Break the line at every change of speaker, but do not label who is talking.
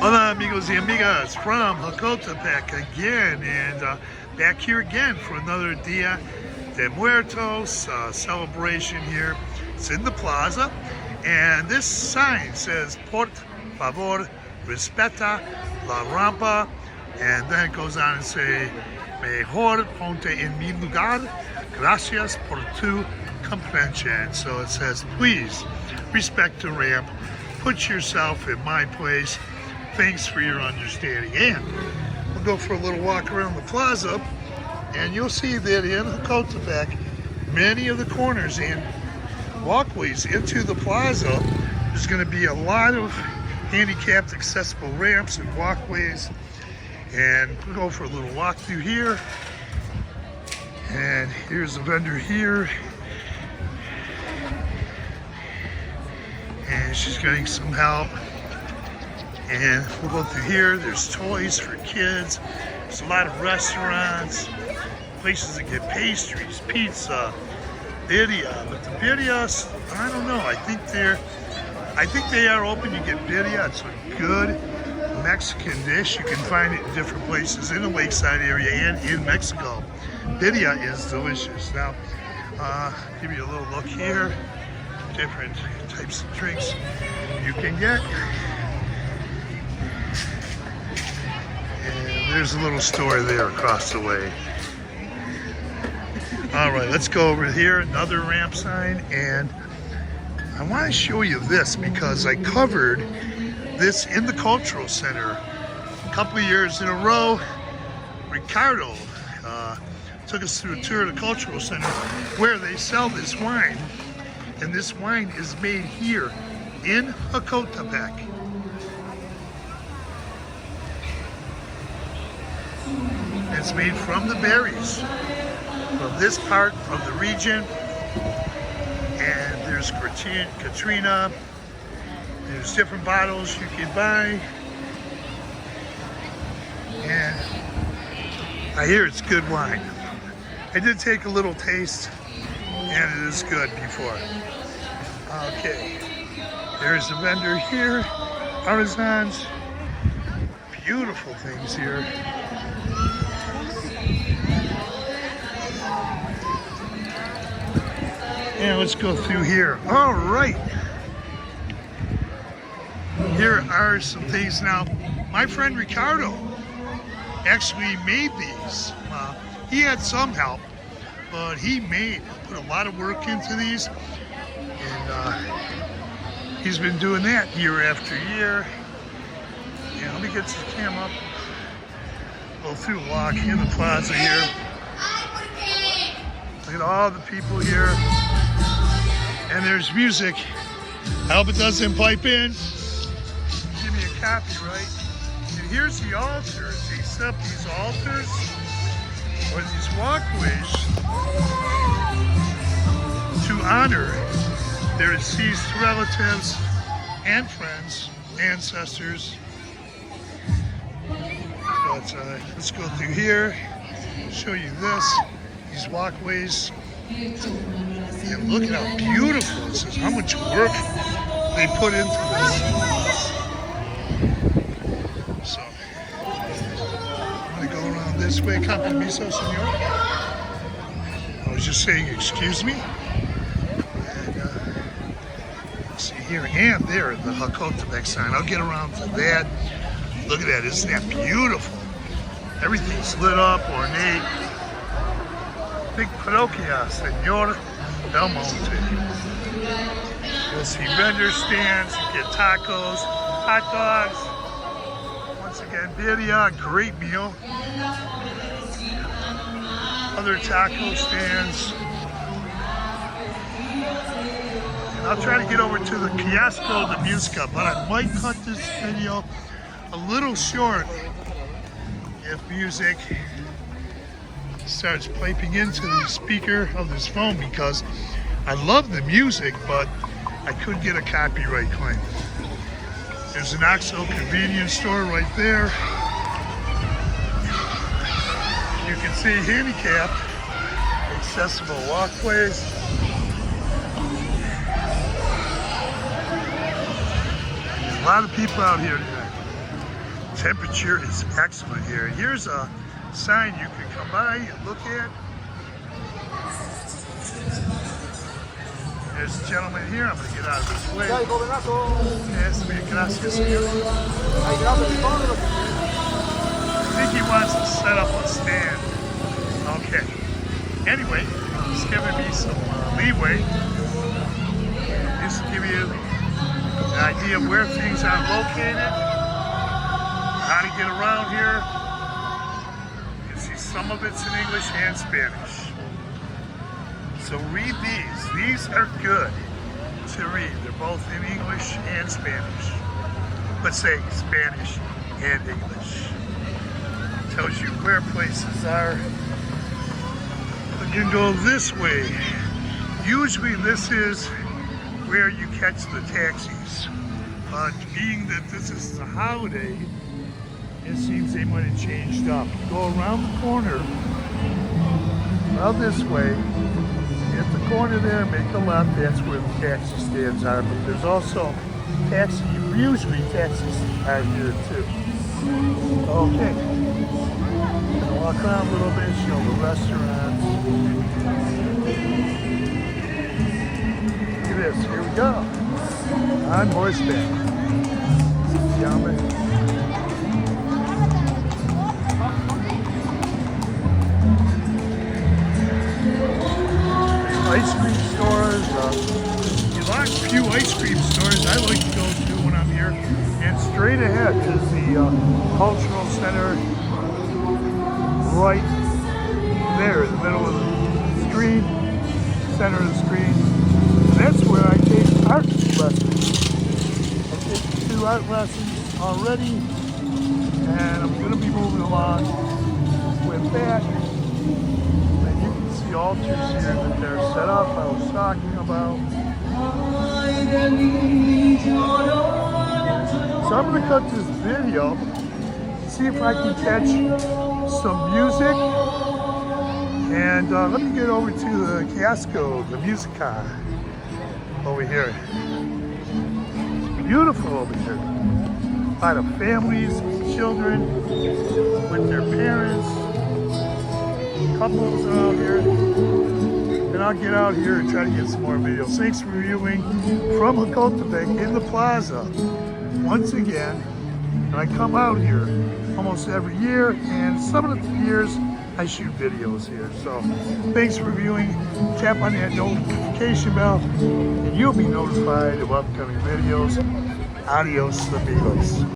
Hola amigos y amigas from Jocotepec again, and back here again for another Dia de Muertos celebration here. It's in the plaza, and this sign says "Por favor, respeta la rampa," and then it goes on and say, "Mejor ponte en mi lugar, gracias por tu comprensión." So it says, please respect the ramp, put yourself in my place. Thanks for your understanding. And we'll go for a little walk around the plaza, and you'll see that in Jocotepec, many of the corners and walkways into the plaza, there's going to be a lot of handicapped accessible ramps and walkways. And we'll go for a little walk through here. And here's a vendor here. And she's getting some help. And we'll go through here. There's toys for kids. There's a lot of restaurants, places to get pastries, pizza, birria. But the birrias, I don't know. I think they are open. You get birria. It's a good Mexican dish. You can find it in different places in the lakeside area and in Mexico. Birria is delicious. Now, give you a little look here. Different types of drinks you can get. And there's a little store there across the way. All right, let's go over here. Another ramp sign, and I want to show you this because I covered this in the cultural center a couple of years in a row. Ricardo took us through a tour of the cultural center where they sell this wine, and this wine is made here in Jocotepec. It's made from the berries from this part of the region. And there's Katrina. There's different bottles you can buy. And I hear it's good wine. I did take a little taste, and it is good before. Okay, there's a vendor here. Artisans. Beautiful things here. And let's go through here. All right. Here are some things. Now, my friend Ricardo actually made these. He had some help, but he put a lot of work into these. And he's been doing that year after year. And let me get the camera up. Go through a walk in the plaza here. Look at all the people here. And there's music. I hope it doesn't pipe in. Give me a copyright. And here's the altars. They set up these altars or these walkways to honor their deceased relatives and friends, ancestors. But let's go through here, show you this, these walkways. And look at how beautiful this is, how much work they put into this. So, I'm going to go around this way. Compromiso, senor. I was just saying, excuse me. And see here and there, the Jocotepec sign. I'll get around to that. Look at that, isn't that beautiful? Everything's lit up, ornate. Big parroquia, Senor Del Monte. You'll see vendor stands, you get tacos, hot dogs. Once again, birria, great meal. Other taco stands. And I'll try to get over to the Kiosco de Musica, but I might cut this video a little short if music starts piping into the speaker of this phone, because I love the music, but I could get a copyright claim. There's an OXXO convenience store right there. You can see handicapped, accessible walkways. There's a lot of people out here today. Temperature is excellent here. Here's a sign you can come by and look at. There's a gentleman here. I'm going to get out of his way. Yes, gracias, señor. I think he wants to set up a stand. Okay. Anyway, he's giving me some leeway. Just to give you an idea of where things are located, how to get around here. You can see some of it's in English and Spanish. So read these. These are good to read. They're both in English and Spanish. Let's say Spanish and English. Tells you where places are. You can go this way. Usually this is where you catch the taxis. But being that this is a holiday, it seems they might have changed up. Go around the corner, out this way, at the corner there, make a left, that's where the taxi stands are. But there's also usually taxis are here too. Okay. Gonna walk around a little bit, show the restaurants. Look at this, here we go. On horseback. Gentlemen. Ice cream stores, a few ice cream stores I like to go to when I'm here. And straight ahead is the cultural center right there in the middle of the screen, center of the screen. And that's where I take art lessons. I take 2 art lessons already, and I'm going to be moving along with that. The altars here that they're set up, I was talking about. So I'm going to cut this video, see if I can catch some music, and let me get over to the Casco, the music car over here. It's beautiful over here. A lot of families, children with their parents. Couples are out here, and I'll get out here and try to get some more videos. Thanks for viewing from Jocotepec in the plaza once again. And I come out here almost every year, and some of the years I shoot videos here. So thanks for viewing. Tap on that notification bell and you'll be notified of upcoming videos. Adios amigos.